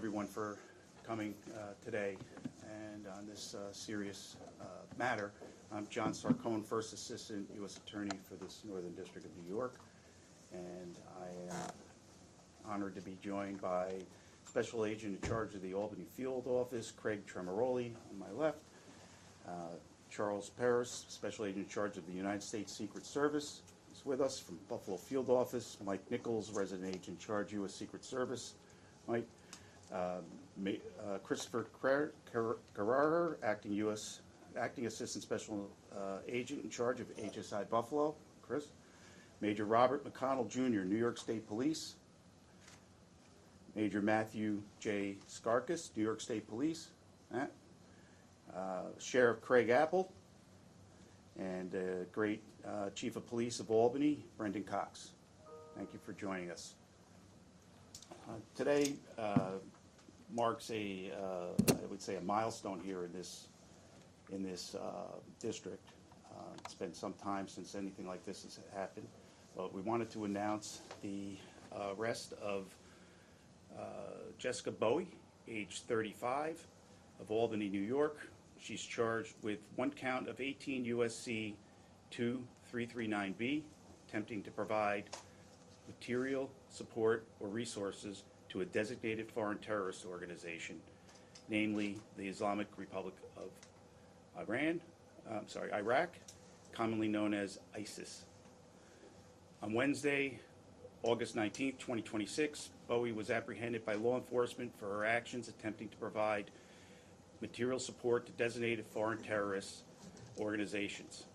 everyone for coming today and on this serious matter. I'm John Sarcone, First Assistant U.S. Attorney for this Northern District of New York, and I am honored to be joined by Special Agent in charge of the Albany Field Office, Craig Tremoroli, on my left, Charles Paris, Special Agent in charge of the United States Secret Service, is with us from Buffalo Field Office, Mike Nichols, Resident Agent in charge, U.S. Secret Service, Mike, Christopher Carrara, Acting Assistant Special Agent in charge of HSI Buffalo, Chris, Major Robert McConnell Jr., New York State Police, Major Matthew J. Skarkas, New York State Police, Matt, Sheriff Craig Apple, and great Chief of Police of Albany, Brendan Cox. Thank you for joining us. Today marks I would say, a milestone here in this district. It's been some time since anything like this has happened, but we wanted to announce the arrest of Jessica Bowie, age 35, of Albany, New York. She's charged with one count of 18 U.S.C. 2339B, attempting to provide material support or resources to a designated foreign terrorist organization, namely the Islamic Republic of Iraq, commonly known as ISIS. On Wednesday, August 19, 2026, Bowie was apprehended by law enforcement for her actions attempting to provide material support to designated foreign terrorist organizations.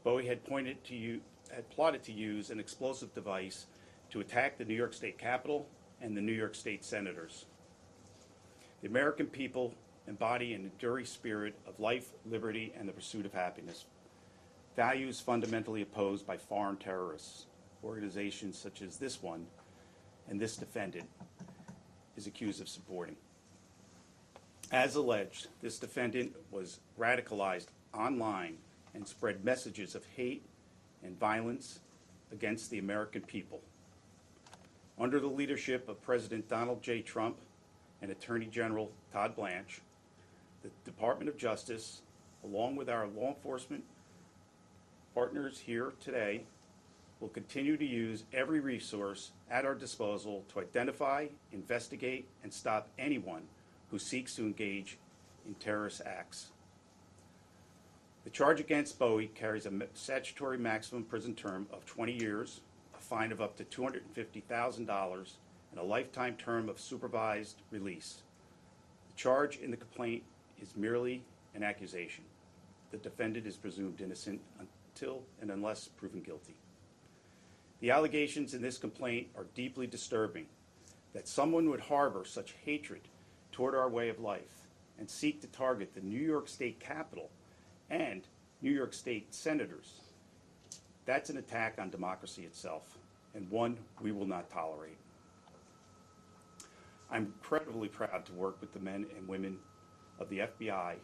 Bowie had plotted to use an explosive device to attack the New York State Capitol and the New York State Senators. The American people embody an enduring spirit of life, liberty, and the pursuit of happiness, values fundamentally opposed by foreign terrorists. Organizations such as this one and this defendant is accused of supporting. As alleged, this defendant was radicalized online and spread messages of hate and violence against the American people. Under the leadership of President Donald J. Trump and Attorney General Todd Blanche, the Department of Justice, along with our law enforcement partners here today, will continue to use every resource at our disposal to identify, investigate, and stop anyone who seeks to engage in terrorist acts. The charge against Bowie carries a statutory maximum prison term of 20 years, a fine of up to $250,000, and a lifetime term of supervised release. The charge in the complaint is merely an accusation. The defendant is presumed innocent until and unless proven guilty. The allegations in this complaint are deeply disturbing. That someone would harbor such hatred toward our way of life and seek to target the New York State Capitol and New York State senators, that's an attack on democracy itself, and one we will not tolerate. I'm incredibly proud to work with the men and women of the FBI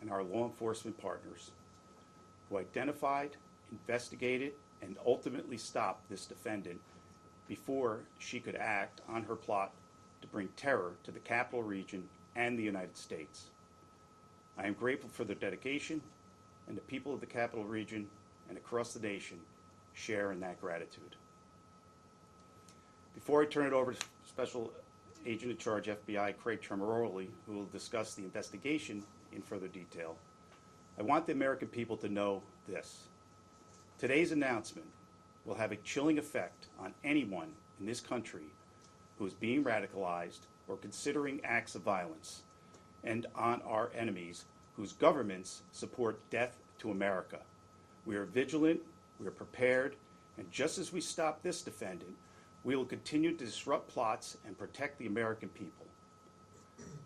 and our law enforcement partners who identified, investigated, and ultimately stopped this defendant before she could act on her plot to bring terror to the Capital Region and the United States. I am grateful for their dedication, and the people of the Capital Region and across the nation share in that gratitude. Before I turn it over to Special Agent in Charge FBI Craig Tremoroli, who will discuss the investigation in further detail, I want the American people to know this. Today's announcement will have a chilling effect on anyone in this country who is being radicalized or considering acts of violence, and on our enemies whose governments support death to America. We are vigilant, we are prepared, and just as we stop this defendant, we will continue to disrupt plots and protect the American people.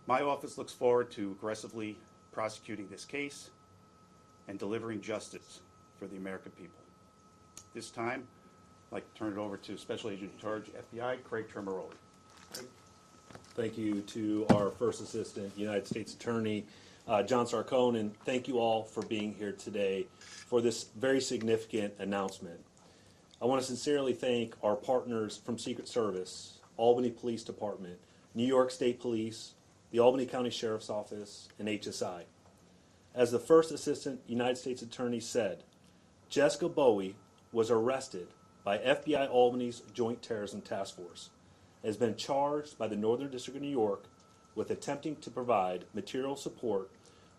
My office looks forward to aggressively prosecuting this case and delivering justice for the American people. This time, I'd like to turn it over to Special Agent in Charge, FBI, Craig Tremoroli. Thank you to our First Assistant United States Attorney, John Sarcone, and thank you all for being here today for this very significant announcement. I want to sincerely thank our partners from Secret Service, Albany Police Department, New York State Police, the Albany County Sheriff's Office, and HSI. As the first Assistant United States Attorney said, Jessica Bowie was arrested by FBI Albany's Joint Terrorism Task Force, and has been charged by the Northern District of New York with attempting to provide material support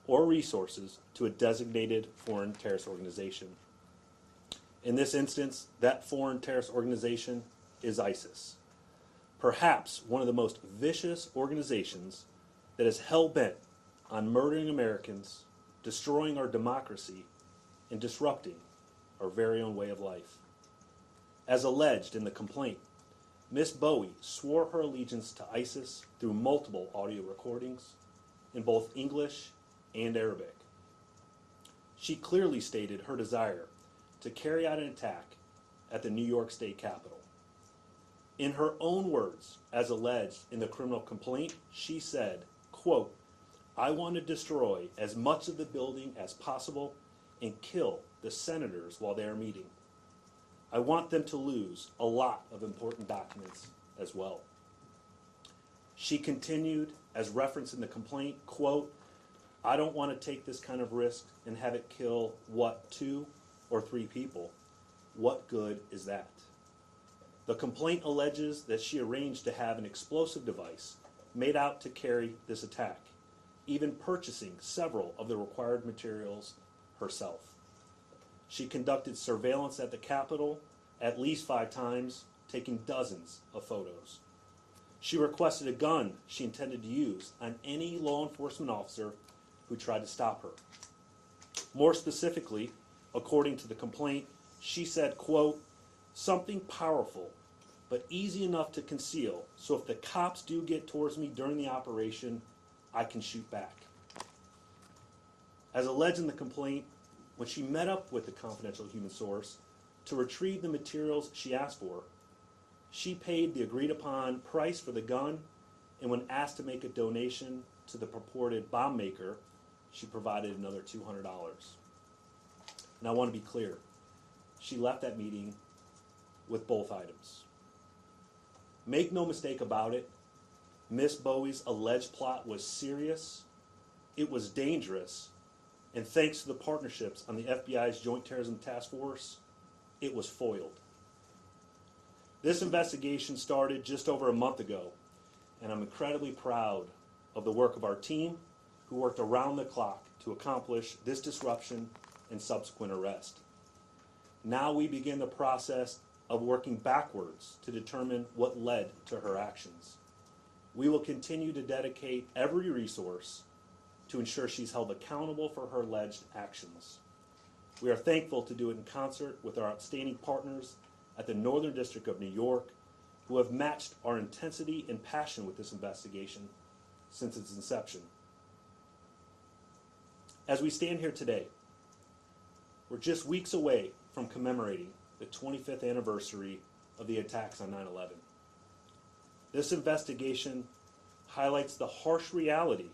or resources to a designated foreign terrorist organization. In this instance, that foreign terrorist organization is ISIS, perhaps one of the most vicious organizations that is hell-bent on murdering Americans, destroying our democracy, and disrupting our very own way of life. As alleged in the complaint, Ms. Bowie swore her allegiance to ISIS through multiple audio recordings in both English and Arabic. She clearly stated her desire to carry out an attack at the New York State Capitol. In her own words, as alleged in the criminal complaint, she said, quote, "I want to destroy as much of the building as possible and kill the senators while they are meeting. I want them to lose a lot of important documents as well." She continued, as referenced in the complaint, quote, "I don't want to take this kind of risk and have it kill, 2 or 3 people? What good is that?" The complaint alleges that she arranged to have an explosive device made out to carry this attack, even purchasing several of the required materials herself. She conducted surveillance at the Capitol at least 5 times, taking dozens of photos. She requested a gun she intended to use on any law enforcement officer who tried to stop her. More specifically, according to the complaint, she said, quote, "Something powerful, but easy enough to conceal, so if the cops do get towards me during the operation, I can shoot back." As alleged in the complaint, when she met up with the confidential human source to retrieve the materials she asked for, she paid the agreed upon price for the gun, and when asked to make a donation to the purported bomb maker, she provided another $200. And I want to be clear, she left that meeting with both items. Make no mistake about it, Miss Bowie's alleged plot was serious, it was dangerous, and thanks to the partnerships on the FBI's Joint Terrorism Task Force, it was foiled. This investigation started just over a month ago, and I'm incredibly proud of the work of our team, who worked around the clock to accomplish this disruption and subsequent arrest. Now we begin the process of working backwards to determine what led to her actions. We will continue to dedicate every resource to ensure she's held accountable for her alleged actions. We are thankful to do it in concert with our outstanding partners at the Northern District of New York, who have matched our intensity and passion with this investigation since its inception. As we stand here today, we're just weeks away from commemorating the 25th anniversary of the attacks on 9/11. This investigation highlights the harsh reality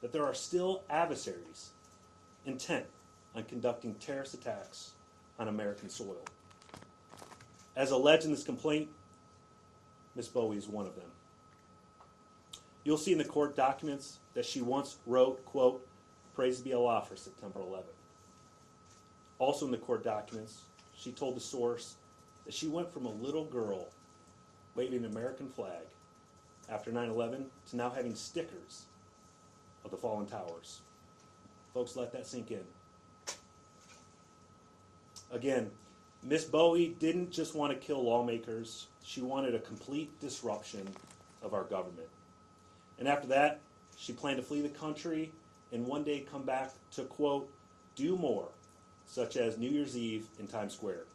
that there are still adversaries intent on conducting terrorist attacks on American soil. As alleged in this complaint, Ms. Bowie is one of them. You'll see in the court documents that she once wrote, quote, "Praise be Allah for September 11th. Also in the court documents, she told the source that she went from a little girl waving an American flag after 9/11 to now having stickers of the fallen towers. Folks, let that sink in. Again, Miss Bowie didn't just want to kill lawmakers, she wanted a complete disruption of our government. And after that, she planned to flee the country and one day come back to, quote, "do more," such as New Year's Eve in Times Square,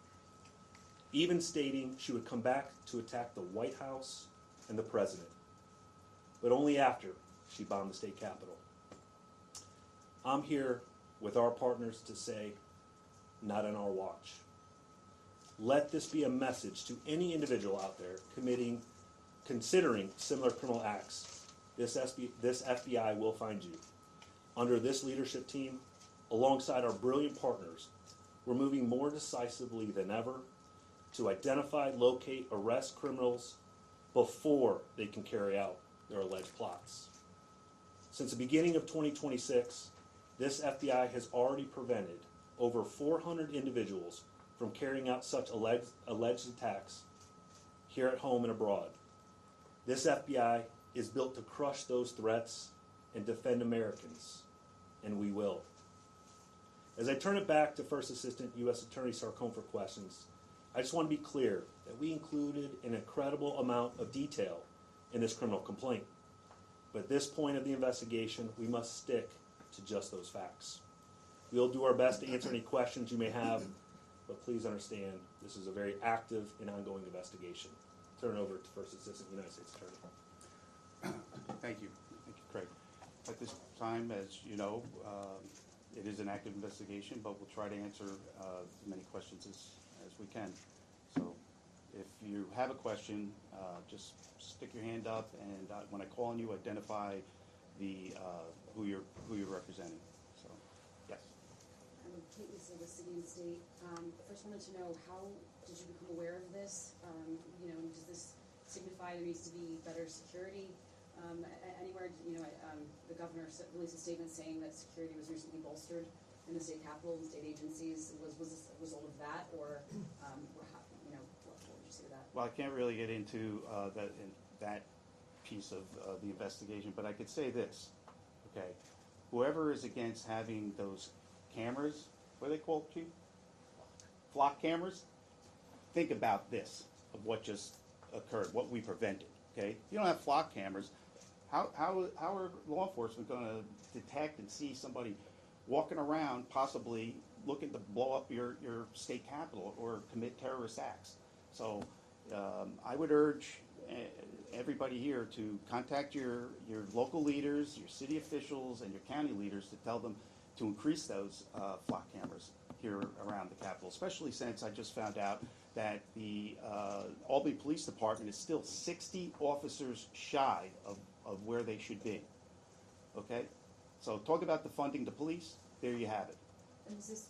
even stating she would come back to attack the White House and the president, but only after she bombed the state capitol. I'm here with our partners to say, not on our watch. Let this be a message to any individual out there considering similar criminal acts. This FBI will find you. Under this leadership team, alongside our brilliant partners, we're moving more decisively than ever to identify, locate, arrest criminals before they can carry out their alleged plots. Since the beginning of 2026, this FBI has already prevented over 400 individuals from carrying out such alleged attacks here at home and abroad. This FBI is built to crush those threats and defend Americans, and we will. As I turn it back to First Assistant U.S. Attorney Sarcone for questions, I just want to be clear that we included an incredible amount of detail in this criminal complaint. But at this point of the investigation, we must stick to just those facts. We'll do our best to answer any questions you may have, but please understand this is a very active and ongoing investigation. Turn it over to First Assistant United States Attorney. Thank you, Craig. At this time, as you know, it is an active investigation, but we'll try to answer as many questions as we can. So if you have a question, just stick your hand up, and when I call on you, identify the who you're representing. So, yes. Kate Lisa with City and State. First wanted to know, how did you become aware of this? Does this signify there needs to be better security? Anywhere, the governor released a statement saying that security was recently bolstered in the state capitol and state agencies. Was this a result of that, or what would you say to that? Well, I can't really get into that piece of the investigation, but I could say this, okay? Whoever is against having those cameras, what are they called, Chief? Flock cameras? Think about this, of what just occurred, what we prevented, okay? You don't have flock cameras. How are law enforcement going to detect and see somebody walking around, possibly looking to blow up your state capitol or commit terrorist acts? So I would urge everybody here to contact your local leaders, your city officials, and your county leaders to tell them to increase those flock cameras here around the Capitol, especially since I just found out that the Albany Police Department is still 60 officers shy of where they should be. Okay? So talk about defunding the police. There you have it. And is this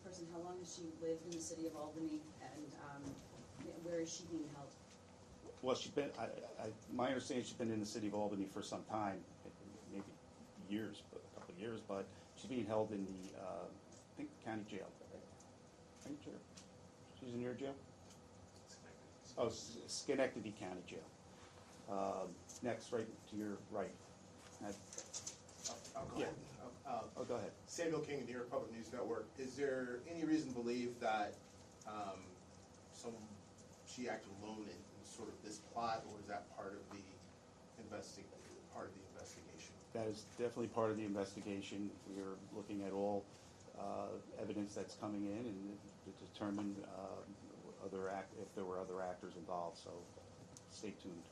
person, how long has she lived in the city of Albany, and where is she being held? Well, she's been, my understanding, she's been in the city of Albany for some time, maybe years, a couple of years, but she's being held in the, I think, county jail. County jail? She's in your jail? Oh, Schenectady County Jail. Next, right to your right. I'll go Yeah. ahead. Go ahead. Samuel King, New York Public News Network. Is there any reason to believe that she acted alone in sort of this plot, or is that part of the investigation? That is definitely part of the investigation. We are looking at all evidence that's coming in and to determine if there were other actors involved. So stay tuned.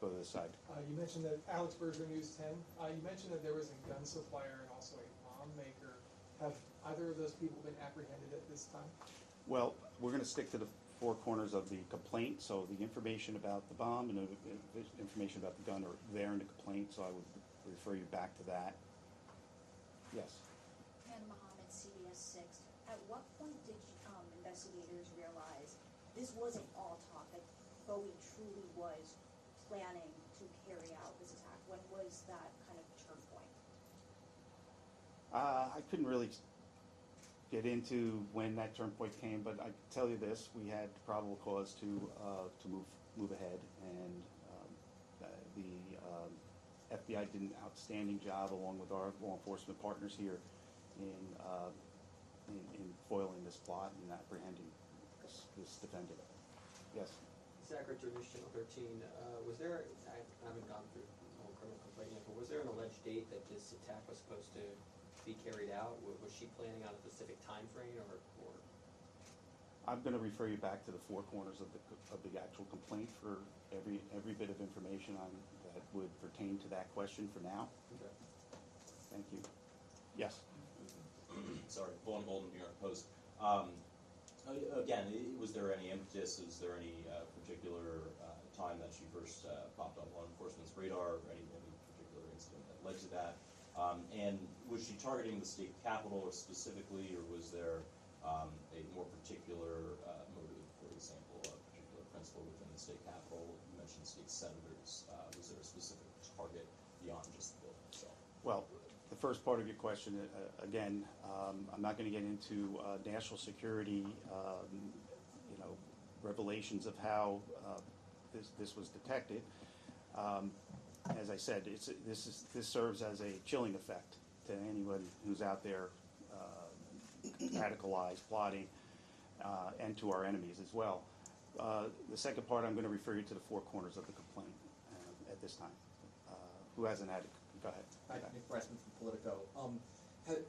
Go to this side. You mentioned that Alex Berger, News 10. You mentioned that there was a gun supplier and also a bomb maker. Have either of those people been apprehended at this time? Well, we're going to stick to the four corners of the complaint. So the information about the bomb and the information about the gun are there in the complaint. So I would refer you back to that. Yes. And Muhammad, CBS 6. At what point did investigators realize this wasn't all talk, that Bowie truly was planning to carry out this attack? When was that kind of turn point? I couldn't really get into when that turn point came, but I can tell you this: we had probable cause to move ahead, and the FBI did an outstanding job, along with our law enforcement partners here, in foiling this plot and apprehending this defendant. Yes. Secretary, News Channel 13, was there, I haven't gone through the whole criminal complaint yet, but was there an alleged date that this attack was supposed to be carried out? Was she planning on a specific time frame, or? I'm going to refer you back to the four corners of the actual complaint for every bit of information that would pertain to that question for now. Okay. Thank you. Yes. Sorry, Vaughn Golden, New York Post. Again, was there any impetus? Is there any particular time that she first popped on law enforcement's radar, or any particular incident that led to that? And was she targeting the state capitol specifically, or was there a more particular motive, for example, a particular principal within the state capitol? You mentioned Washington State senators? Was there a specific target beyond just the building itself? Well, the first part of your question, again, I'm not going to get into national security, revelations of how this was detected. As I said, this serves as a chilling effect to anyone who's out there radicalized, plotting, and to our enemies as well. The second part, I'm going to refer you to the four corners of the complaint at this time. Who hasn't had it? Go ahead. Hi, Nick Pressman from Politico.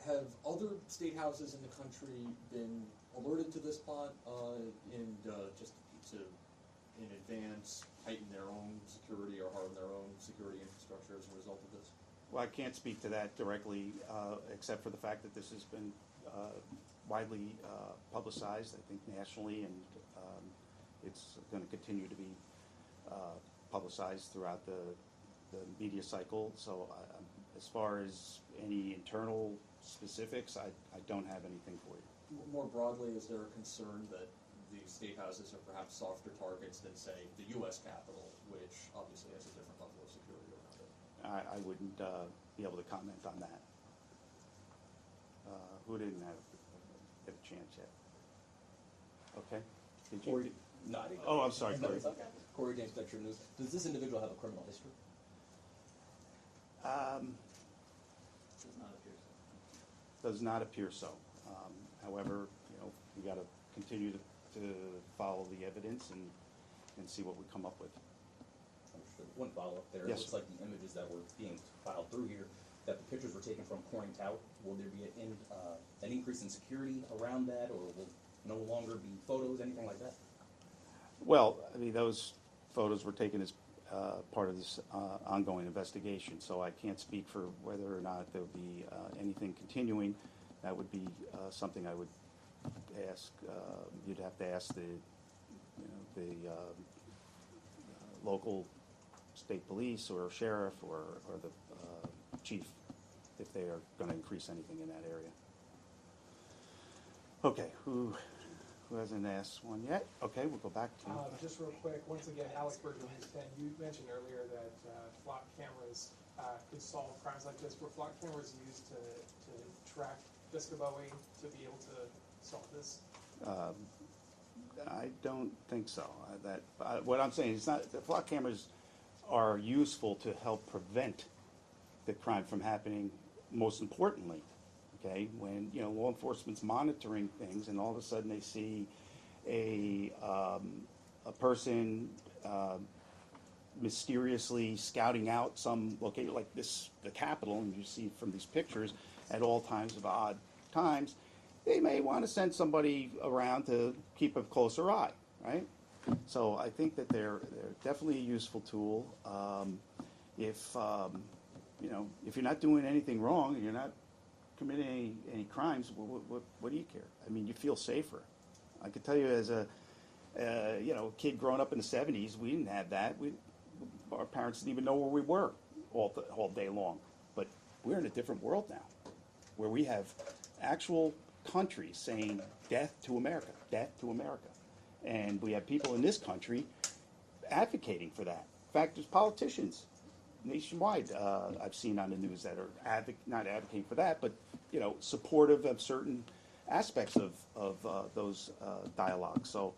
Have other state houses in the country been alerted to this plot and just to, in advance, heighten their own security or harden their own security infrastructure as a result of this? Well, I can't speak to that directly, except for the fact that this has been widely publicized, I think nationally, and it's going to continue to be publicized throughout the media cycle. So as far as any internal specifics, I don't have anything for you. More broadly, is there a concern that the state houses are perhaps softer targets than, say, the U.S. Capitol, which obviously has a different level of security around it? I wouldn't be able to comment on that. Who didn't have a chance yet? Okay. Did you? Corey, no, I didn't. Oh, I'm sorry, Corey. It's okay. Corey James, Metro News. Does this individual have a criminal history? Does not appear so. However, we got to continue to follow the evidence and see what we come up with. Understood. One follow-up there. Yes. It looks like the images that were being filed through here, that the pictures were taken from Corning Tower. Will there be an increase in security around that, or will no longer be photos, anything like that? Well, I mean, those photos were taken as part of this ongoing investigation, so I can't speak for whether or not there'll be anything continuing. That would be something I would ask. You'd have to ask the local state police or sheriff or the chief if they are going to increase anything in that area. Okay, who hasn't asked one yet? Okay, we'll go back to. Just real quick, once again, Alex Berger, News 10. You mentioned earlier that flock cameras could solve crimes like this. Were flock cameras used to track Jessica Bowie to be able to solve this? I don't think so. What I'm saying is not the flock cameras are useful to help prevent the crime from happening. Most importantly, okay, when law enforcement's monitoring things and all of a sudden they see a person mysteriously scouting out some location like this, the Capitol, and you see from these pictures at all times of odd times, they may want to send somebody around to keep a closer eye, right? So I think that they're definitely a useful tool. If you're not doing anything wrong and you're not committing any crimes, what do you care? I mean, you feel safer. I could tell you as a kid growing up in the 70s, we didn't have that. Our parents didn't even know where we were all day long. But we're in a different world now, where we have actual countries saying death to America, death to America. And we have people in this country advocating for that. In fact, there's politicians nationwide I've seen on the news that are not advocating for that, but supportive of certain aspects of those dialogues. So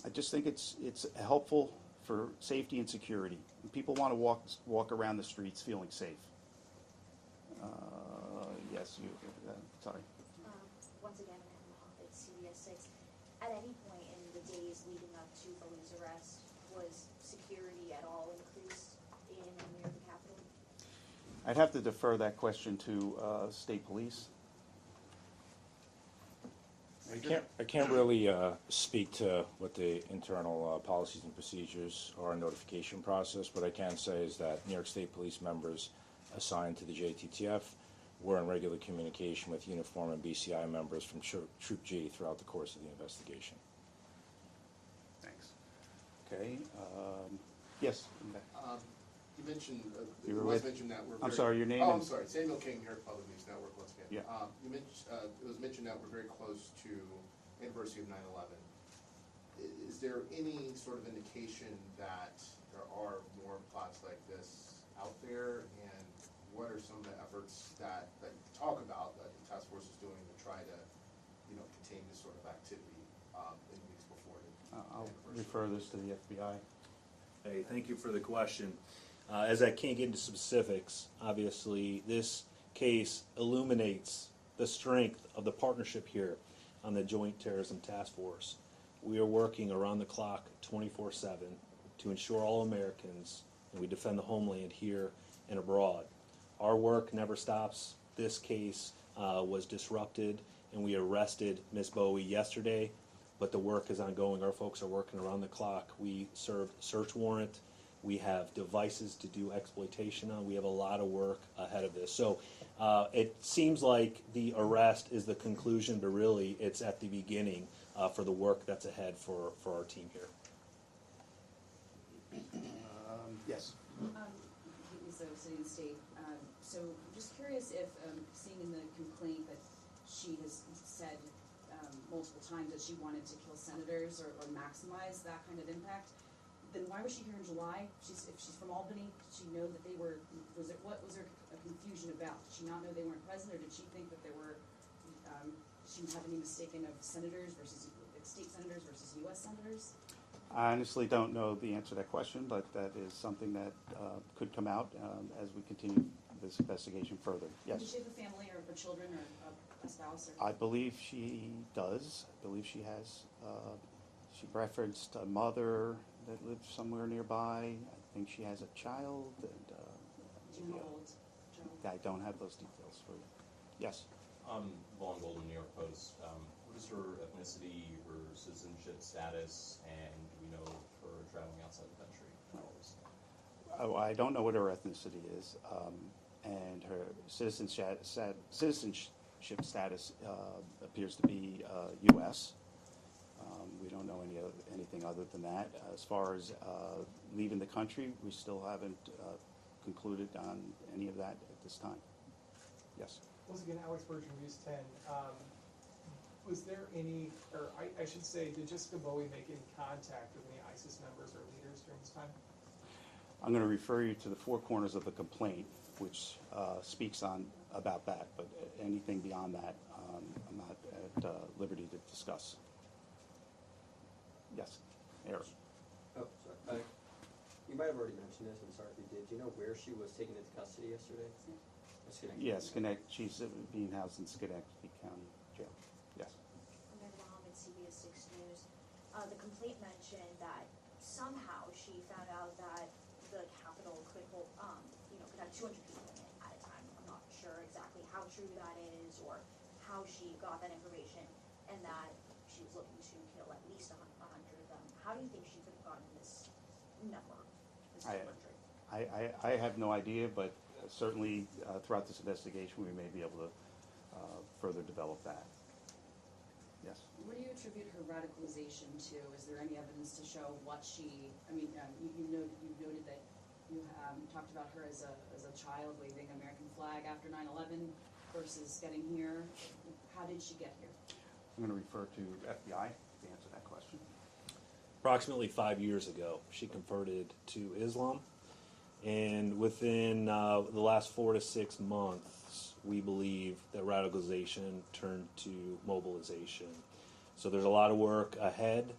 I just think it's helpful for safety and security. And people want to walk around the streets feeling safe. Yes, sorry. Once again, Amanda Hoff at CBS 6. At any point in the days leading up to Bowie's arrest, was security at all increased in and near the Capitol? I'd have to defer that question to state police. I can't really speak to what the internal policies and procedures or notification process. What I can say is that New York State Police members assigned to the JTTF were in regular communication with uniform and BCI members from Troop G throughout the course of the investigation. Thanks. Okay. Yes. You mentioned, You it were was with- mentioned that we're I'm very. sorry, your name Oh, I'm is- sorry, Samuel King here at Public News Network once again. Yeah. You mentioned, it was mentioned that we're very close to anniversary of 9/11. is there any sort of indication that there are more plots like this out there? And what are some of the efforts that you talk about that the task force is doing to try to, contain this sort of activity in the weeks before the I'll anniversary? refer this to the FBI. Hey, thank you for the question. As I can't get into specifics, obviously, this case illuminates the strength of the partnership here on the Joint Terrorism Task Force. We are working around the clock 24/7 to ensure all Americans, and we defend the homeland here and abroad. Our work never stops. This case was disrupted, and we arrested Ms. Bowie yesterday, but the work is ongoing. Our folks are working around the clock. We served search warrant. We have devices to do exploitation on. We have a lot of work ahead of this. So it seems like the arrest is the conclusion, but really it's at the beginning for the work that's ahead for our team here. Yes. So City and State. So I'm just curious if, seeing in the complaint that she has said multiple times that she wanted to kill senators or maximize that kind of impact, then why was she here in July? If she's from Albany, did she know that they were, what was there a confusion about? Did she not know they weren't present, or did she think that there were, she had any mistaken of senators versus, state senators versus U.S. senators? I honestly don't know the answer to that question, but that is something that could come out as we continue this investigation further. Yes. Does she have a family or children or a spouse? Or? I believe she does. I believe she has. She referenced a mother that lives somewhere nearby. I think she has a child. And, Do you know how old? I don't have those details for you. Yes. Vaughn Golden, New York Post. What is her ethnicity, her citizenship status, and do we know her traveling outside the country? Oh, I don't know what her ethnicity is, and her citizenship status appears to be U.S. We don't know anything other than that. As far as leaving the country, we still haven't concluded on any of that at this time. Yes. Once again, Alex Berg from News 10. Was there any, or I should say, did Jessica Bowie make any contact with any ISIS members or leaders during this time? I'm going to refer you to the four corners of the complaint, which speaks about that, but anything beyond that, I'm not at liberty to discuss. Yes, Eric. Oh, sorry. You might have already mentioned this, I'm sorry if you did. Do you know where she was taken into custody yesterday? Yes, she's being housed in Schenectady County Jail. Yes. Amanda Mohammed, CBS 6 News. The complaint mentioned that somehow she found out that the Capitol could hold, could have 200 people in it at a time. I'm not sure exactly how true that is or how she got that information, and that she was looking to kill at least 100 of them. How do you think she could have gotten this number, this number? I have no idea, but certainly throughout this investigation, we may be able to further develop that. Yes. What do you attribute her radicalization to? Is there any evidence to show what she? I mean, you noted that you talked about her as a child waving an American flag after 9/11 versus getting here. How did she get here? I'm going to refer to FBI to answer that question. Approximately 5 years ago, she converted to Islam, and within the last 4 to 6 months, we believe that radicalization turned to mobilization. So there's a lot of work ahead.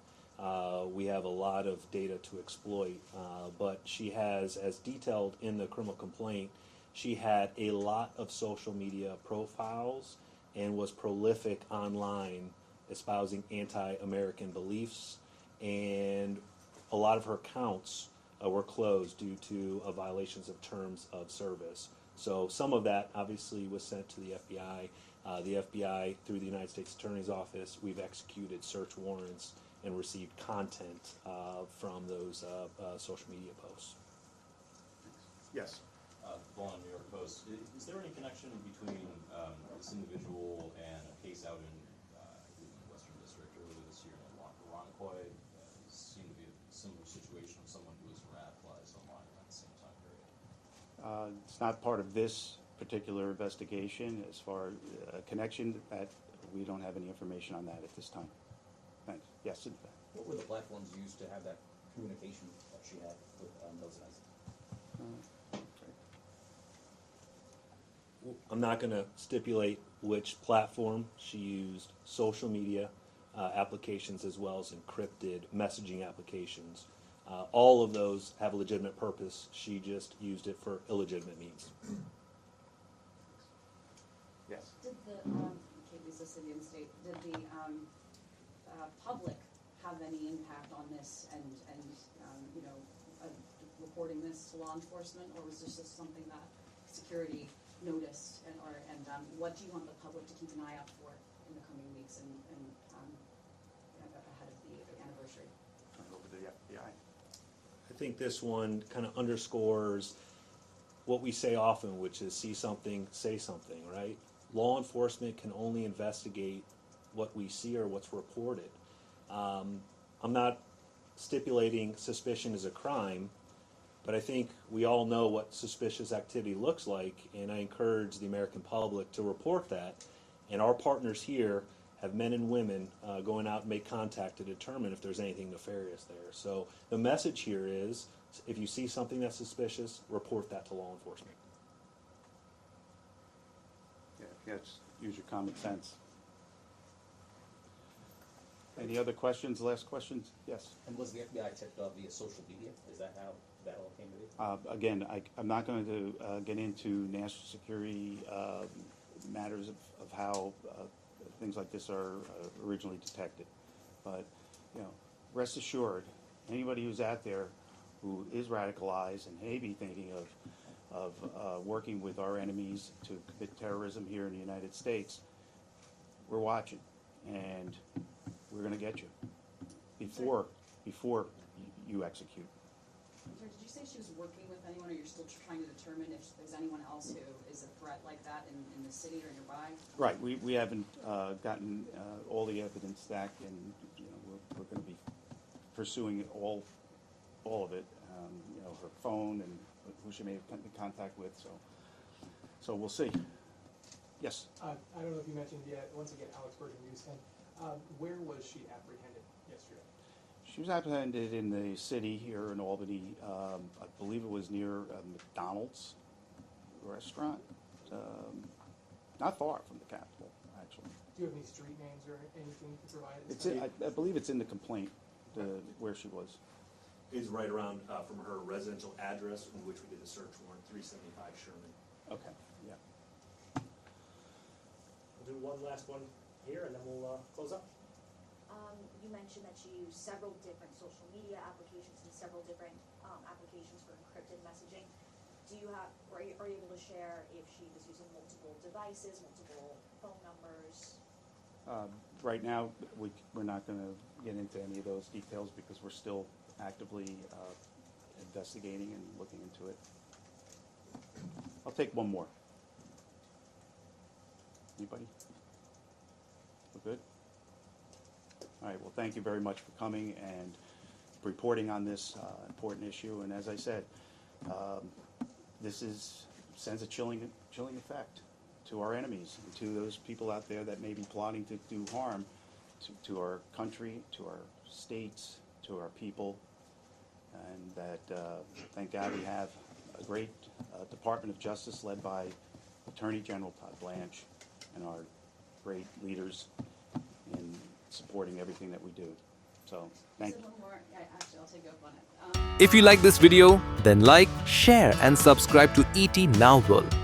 We have a lot of data to exploit, but she has, as detailed in the criminal complaint, she had a lot of social media profiles and was prolific online, espousing anti-American beliefs, and a lot of her accounts were closed due to violations of terms of service. So some of that obviously was sent to the FBI. The FBI, through the United States Attorney's Office, we've executed search warrants and received content from those social media posts. Yes. Vaughn, New York Post. Is there any connection between this individual and a case out in the Western District earlier this year in Ironquois? Seemed to be a similar situation of someone who was radicalized online around the same time period. It's not part of this particular investigation. As far as connection, that we don't have any information on that at this time. Thanks. Yes. What were the platforms used to have that communication that she had with those guys? I'm not going to stipulate which platform she used, social media applications as well as encrypted messaging applications. All of those have a legitimate purpose. She just used it for illegitimate means. Yes. Did the, Kate Lisa, City and State, did the public have any impact on this and you know, reporting this to law enforcement, or was this just something that security noticed, and what do you want the public to keep an eye out for in the coming weeks and ahead of the anniversary? Turn it over to the FBI. I think this one kind of underscores what we say often, which is see something, say something, right? Law enforcement can only investigate what we see or what's reported. I'm not stipulating suspicion is a crime, but I think we all know what suspicious activity looks like, and I encourage the American public to report that. And our partners here have men and women going out and make contact to determine if there's anything nefarious there. So the message here is, if you see something that's suspicious, report that to law enforcement. Yeah, just use your common sense. Any other questions, last questions? Yes. And was the FBI tipped off via social media? Is that how that all came to be? Again, I'm not going to get into national security matters of how things like this are originally detected. But, you know, rest assured, anybody who's out there who is radicalized and may be thinking of working with our enemies to commit terrorism here in the United States, we're watching, and we're going to get you before you execute. Did you say she was working with anyone, or you're still trying to determine if there's anyone else who is a threat like that in the city or nearby? Right. We haven't gotten all the evidence stacked, and you know we're going to be pursuing all of it. You know, her phone and who she may have come in contact with. So we'll see. Yes. I don't know if you mentioned yet, once again, Alex Bergen, News 10. Where was she apprehended yesterday? She was apprehended in the city here in Albany. I believe it was near a McDonald's restaurant, not far from the Capitol, actually. Do you have any street names or anything you can provide? It's I believe it's in the complaint where she was. Is right around from her residential address in which we did the search warrant, 375 Sherman. Okay. Yeah. We'll do one last one here, and then we'll close up. You mentioned that you used several different social media applications and several different applications for encrypted messaging. Do you have, are you able to share if she was using multiple devices, multiple phone numbers? Right now, we're not going to get into any of those details because we're still actively investigating and looking into it. I'll take one more. Anybody? We're good? All right, well, thank you very much for coming and reporting on this important issue. And as I said, this sends a chilling effect to our enemies and to those people out there that may be plotting to do harm to our country, to our states, to our people. And that, thank God, we have a great Department of Justice led by Attorney General Todd Blanche and our great leaders in supporting everything that we do. So, thank you. One more. Actually, I'll take you up on it. If you like this video, then like, share and subscribe to ET Now World.